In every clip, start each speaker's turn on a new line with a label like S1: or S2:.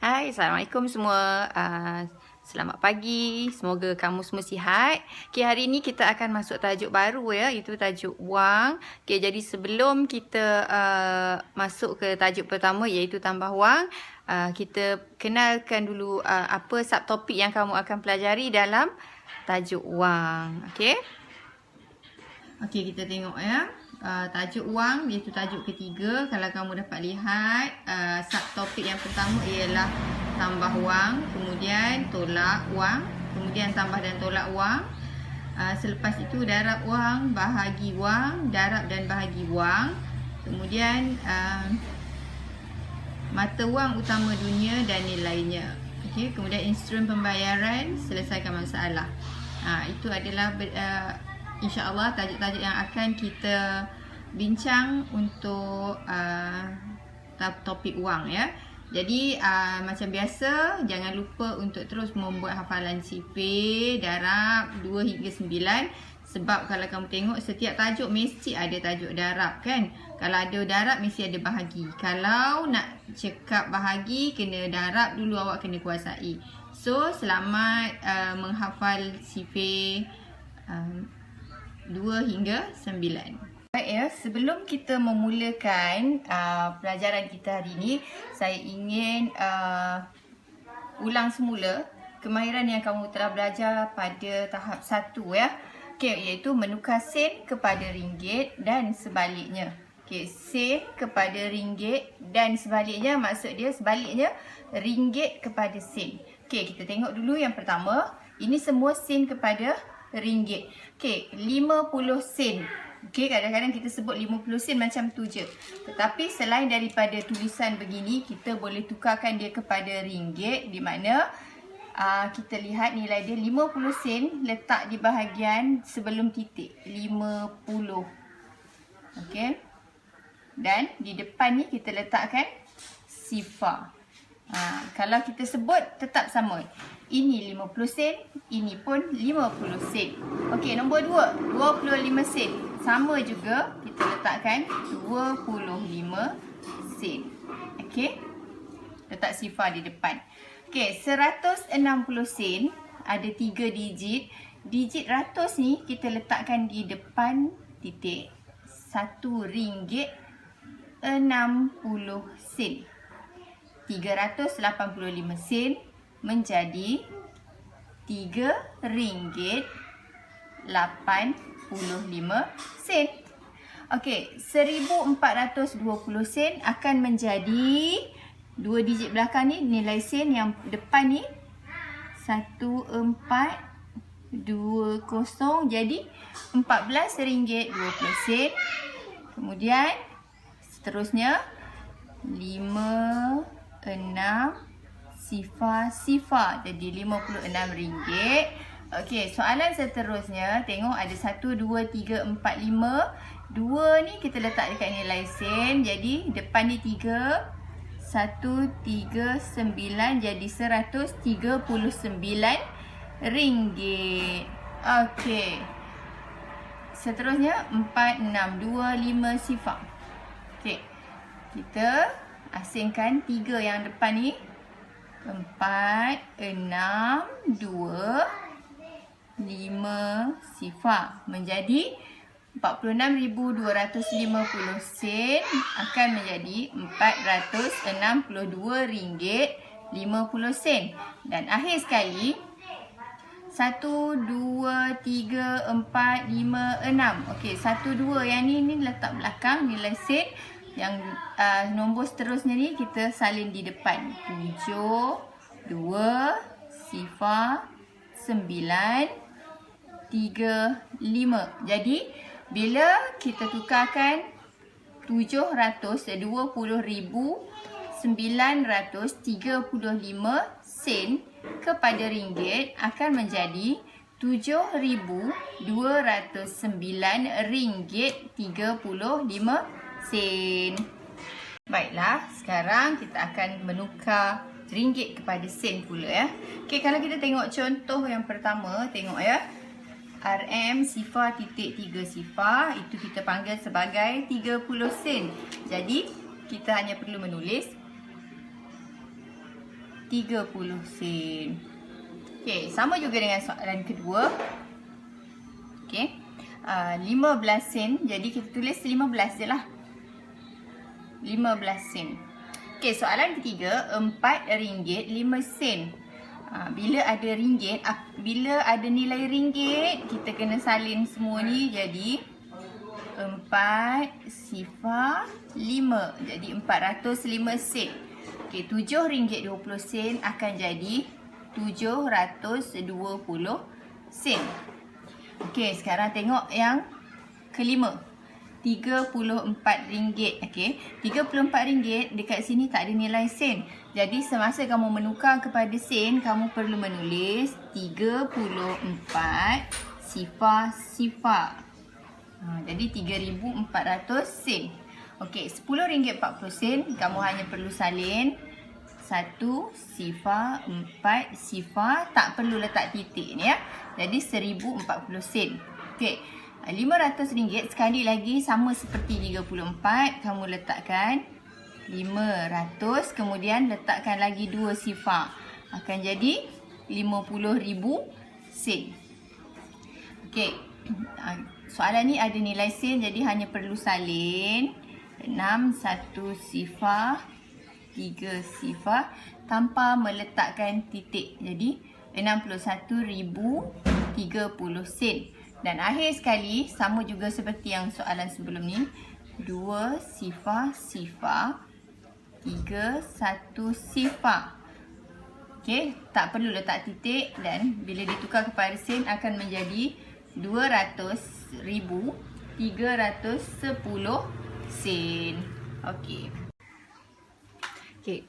S1: Hai, Assalamualaikum semua. Selamat pagi. Semoga kamu semua sihat. Okay, hari ini kita akan masuk tajuk baru ya, iaitu tajuk wang. Okay, jadi sebelum kita masuk ke tajuk pertama iaitu tambah wang, kita kenalkan dulu apa subtopik yang kamu akan pelajari dalam tajuk wang. Okay? Okay, kita tengok ya. Tajuk wang iaitu tajuk ketiga. Kalau kamu dapat lihat, subtopik yang pertama ialah tambah wang, kemudian tolak wang, kemudian tambah dan tolak wang. Selepas itu darab wang, bahagi wang, darab dan bahagi wang. Kemudian mata wang utama dunia dan nilainya. Okay, kemudian instrumen pembayaran, selesaikan masalah. Itu adalah insya-Allah tajuk-tajuk yang akan kita bincang untuk topik wang ya. Jadi macam biasa, jangan lupa untuk terus membuat hafalan sifir, darab 2 hingga 9. Sebab kalau kamu tengok setiap tajuk mesti ada tajuk darab kan. Kalau ada darab mesti ada bahagi. Kalau nak cakap bahagi, kena darab dulu, awak kena kuasai. So selamat menghafal sifir 2 hingga 9. Baik ya, sebelum kita memulakan pelajaran kita hari ini, saya ingin ulang semula kemahiran yang kamu telah belajar pada tahap 1 ya. Okey, iaitu menukar sen kepada ringgit dan sebaliknya. Okey, sen kepada ringgit dan sebaliknya, maksud dia sebaliknya ringgit kepada sen. Okey, kita tengok dulu yang pertama. Ini semua sen kepada ringgit. Okey, 50 sen. Okey, kadang-kadang kita sebut 50 sen macam tu je. Tetapi selain daripada tulisan begini, kita boleh tukarkan dia kepada ringgit, di mana kita lihat nilai dia 50 sen letak di bahagian sebelum titik. 50. Okey. Dan di depan ni kita letakkan sifar. Kalau kita sebut tetap sama. Ini 50 sen, ini pun 50 sen. Okey, nombor 2, 25 sen. Sama juga, kita letakkan 25 sen. Okey. Letak sifar di depan. Okey, 160 sen ada 3 digit. Digit ratus ni kita letakkan di depan titik. RM1.60 sen. 385 sen menjadi RM3.85 sen. Okey, 1420 sen akan menjadi 2 digit belakang ni, nilai sen yang depan ni 1420 jadi RM14.20. Kemudian seterusnya 5, 6 sifar jadi RM56. Okey, soalan seterusnya, tengok ada 1, 2, 3, 4, 5. 2 ni kita letak dekat nilai sen, jadi depan ni 3, 139 jadi RM139. Okey. Seterusnya 4, 6, 2, 5 sifar. Okey. Kita asingkan 3 yang depan ni. 4, 6, 2, 5 sifar menjadi RM46.250 sen akan menjadi RM462.50 sen. Dan akhir sekali 1, 2, 3, 4, 5, 6. Okey, 1, 2 yang ni letak belakang nilai sen. Yang nombor seterusnya ni kita salin di depan. 7, 2, sifar, 9, 3, 5. Jadi bila kita tukarkan 720,935 sen kepada ringgit akan menjadi RM7,209.35 sen. Baiklah, sekarang kita akan menukar ringgit kepada sen pula ya. Okey, kalau kita tengok contoh yang pertama, tengok ya. RM sifar titik 3 sifar, itu kita panggil sebagai 30 sen. Jadi kita hanya perlu menulis 30 sen. Okey, sama juga dengan soalan kedua. Okey. 15 sen. Jadi kita tulis 15 je lah. 15 sen. Okey, soalan ketiga, RM4.5. Bila ada ringgit, bila ada nilai ringgit, kita kena salin semua ni jadi 405. Jadi 405 sen. Okey, RM7.20 akan jadi 720 sen. Okey, sekarang tengok yang kelima. RM34. Okey, RM34 dekat sini tak ada nilai sen. Jadi semasa kamu menukar kepada sen, kamu perlu menulis 34 sifar. Jadi 3,400 sen. Okey, RM10.40 kamu hanya perlu salin 1 sifar 4 sifar, tak perlu letak titik ni ya. Jadi 1,040 sen. Okey, RM500 sekali lagi sama seperti 34, kamu letakkan 500, kemudian letakkan lagi 2 sifar. Akan jadi 50,000 sen. Okey. Soalan ni ada nilai sen, jadi hanya perlu salin 6 1 sifar 3 sifar tanpa meletakkan titik. Jadi 61,030 sen. Dan akhir sekali sama juga seperti yang soalan sebelum ni, 2 sifar 3 1 sifar. Okey, tak perlu letak titik dan bila ditukar kepada sen akan menjadi 200,310 sen. Okey. Okey.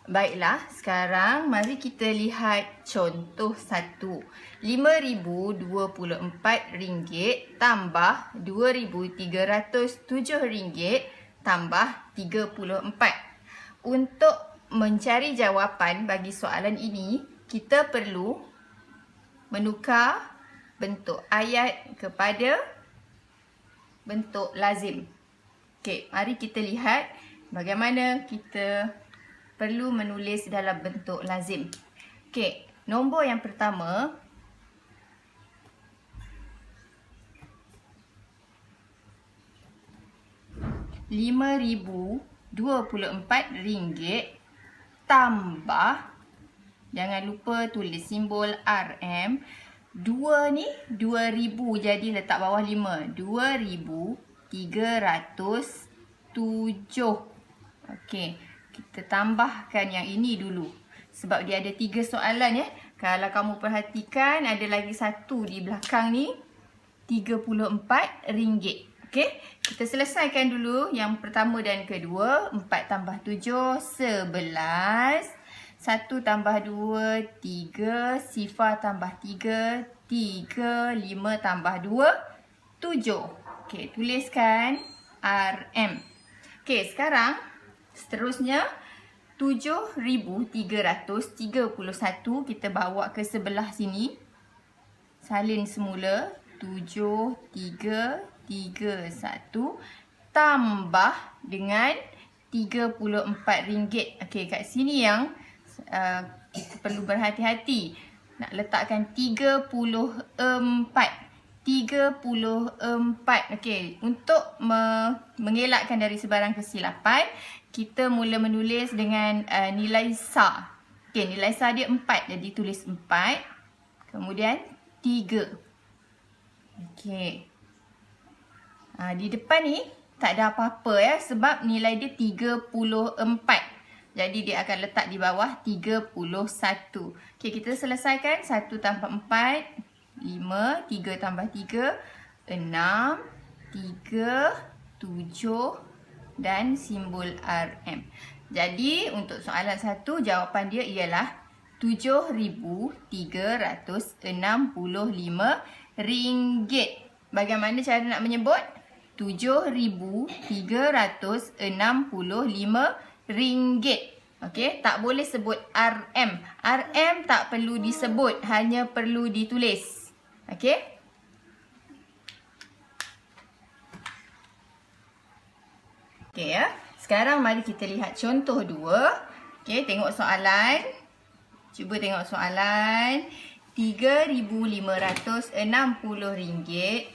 S1: Baiklah, sekarang mari kita lihat contoh 1. RM5,024 tambah RM2,307 tambah 34. Untuk mencari jawapan bagi soalan ini, kita perlu menukar bentuk ayat kepada bentuk lazim. Okey, mari kita lihat bagaimana kita perlu menulis dalam bentuk lazim. Okey, nombor yang pertama, RM5,024 tambah, jangan lupa tulis simbol RM. 2 ni 2,000, jadi letak bawah 5. 2,307. Okey, kita tambahkan yang ini dulu. Sebab dia ada 3 soalan ya. Kalau kamu perhatikan, ada lagi satu di belakang ni. RM34. Okey, kita selesaikan dulu yang pertama dan kedua. 4 tambah 7, 11. 1 tambah 2, 3. Sifar tambah 3, 3. 5 tambah 2, 7. Okey, tuliskan RM. Okey, sekarang seterusnya 7,331 kita bawa ke sebelah sini. Salin semula. 7,331 tambah dengan RM34. Okey, kat sini yang kita perlu berhati-hati. Nak letakkan 34. 34. Okey, untuk mengelakkan dari sebarang kesilapan, kita mula menulis dengan nilai sa. Okey, nilai sa dia 4. Jadi tulis 4. Kemudian 3. Okey. Di depan ni tak ada apa-apa ya, sebab nilai dia 34. Jadi dia akan letak di bawah 31. Okey, kita selesaikan. 1 tambah 4, 5. 3 tambah 3, 6. 3, 7 dan simbol RM. Jadi untuk soalan 1, jawapan dia ialah RM7,365. Bagaimana cara nak menyebut? RM7,365. Okey, tak boleh sebut RM. RM tak perlu disebut, hanya perlu ditulis. Okey? Okey ya. Sekarang mari kita lihat contoh 2. Okey, tengok soalan. Cuba tengok soalan. RM3,560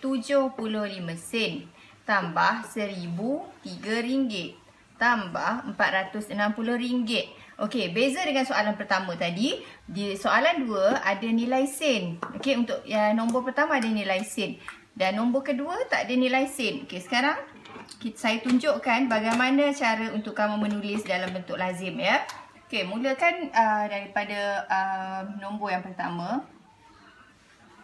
S1: 75 sen tambah RM1,003 tambah RM460. Okey, beza dengan soalan pertama tadi. Di soalan 2 ada nilai sen. Okey, untuk nombor pertama ada nilai sen. Dan nombor kedua tak ada nilai sen. Okey, sekarang saya tunjukkan bagaimana cara untuk kamu menulis dalam bentuk lazim ya. Okey, mulakan daripada nombor yang pertama.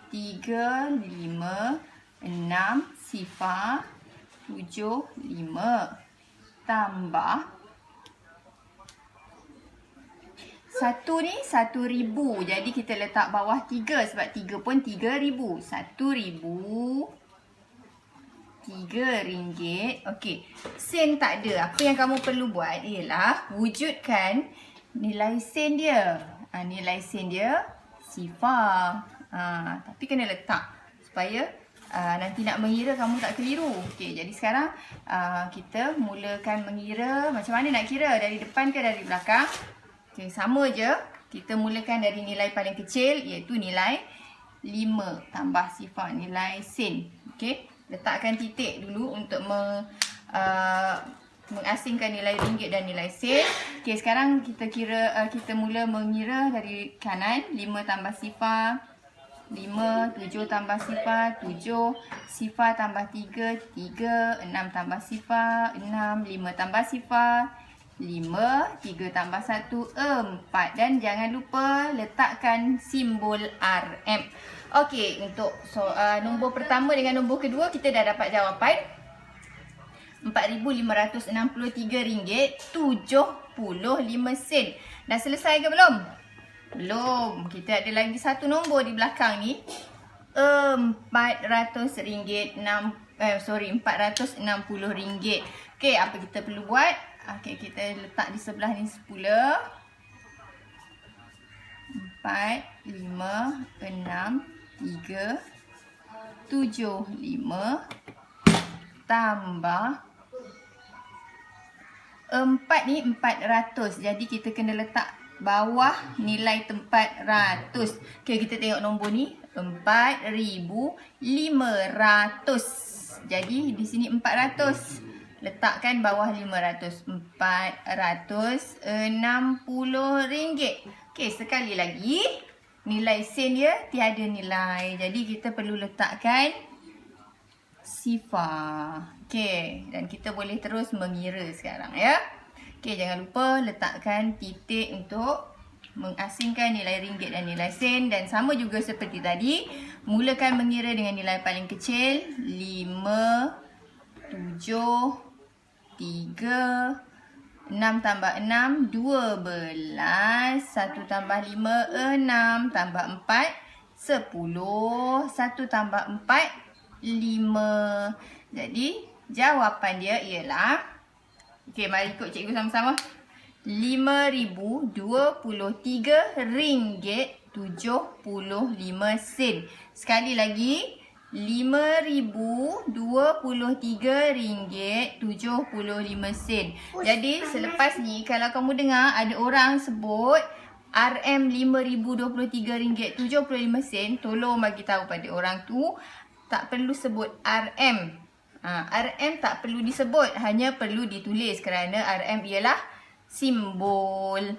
S1: 356,75 tambah satu ni 1,000. Jadi kita letak bawah 3 sebab 3 pun 3,000. 1,000 RM3. Okey, sen tak ada. Apa yang kamu perlu buat ialah wujudkan nilai sen dia. Nilai sen dia sifar. Tapi kena letak supaya nanti nak mengira kamu tak keliru. Okey, jadi sekarang kita mulakan mengira. Macam mana nak kira? Dari depan ke dari belakang? Okey, sama je. Kita mulakan dari nilai paling kecil iaitu nilai 5 tambah sifar nilai sen. Okey, letakkan titik dulu untuk mengasingkan nilai ringgit dan nilai sen. Okey, sekarang kita mula mengira dari kanan. 5 tambah sifar 5, 7 tambah sifar 7, sifar tambah 3 3, 6 tambah sifar 6, 5 tambah sifar 5, 3 tambah 1 4. Dan jangan lupa letakkan simbol RM. Okey, untuk nombor pertama dengan nombor kedua kita dah dapat jawapan. RM4,563.75. Dah selesai ke belum? Belum. Kita ada lagi satu nombor di belakang ni. RM460. Okey, apa kita perlu buat? Okey, kita letak di sebelah ni 10. 4, 5, 6, 3, 7, 5 tambah 4 ni 400. Jadi kita kena letak bawah nilai tempat ratus. Okey, kita tengok nombor ni 4,500. Jadi di sini 400. Letakkan bawah 500. RM460. Okey, sekali lagi. Nilai sen dia tiada nilai. Jadi kita perlu letakkan sifar. Okey, dan kita boleh terus mengira sekarang ya. Okey, jangan lupa letakkan titik untuk mengasingkan nilai ringgit dan nilai sen. Dan sama juga seperti tadi, mulakan mengira dengan nilai paling kecil. 5, 7, 3, 6 tambah 6, 12, 1 tambah 5, 6, tambah 4, 10, 1 tambah 4, 5. Jadi, jawapan dia ialah, okey, mari ikut cikgu sama-sama. RM5,023.75. Sekali lagi, RM5,023.75. Jadi selepas ni kalau kamu dengar ada orang sebut RM RM5,023.75, tolong bagi tahu pada orang tu tak perlu sebut RM. RM tak perlu disebut, hanya perlu ditulis kerana RM ialah simbol.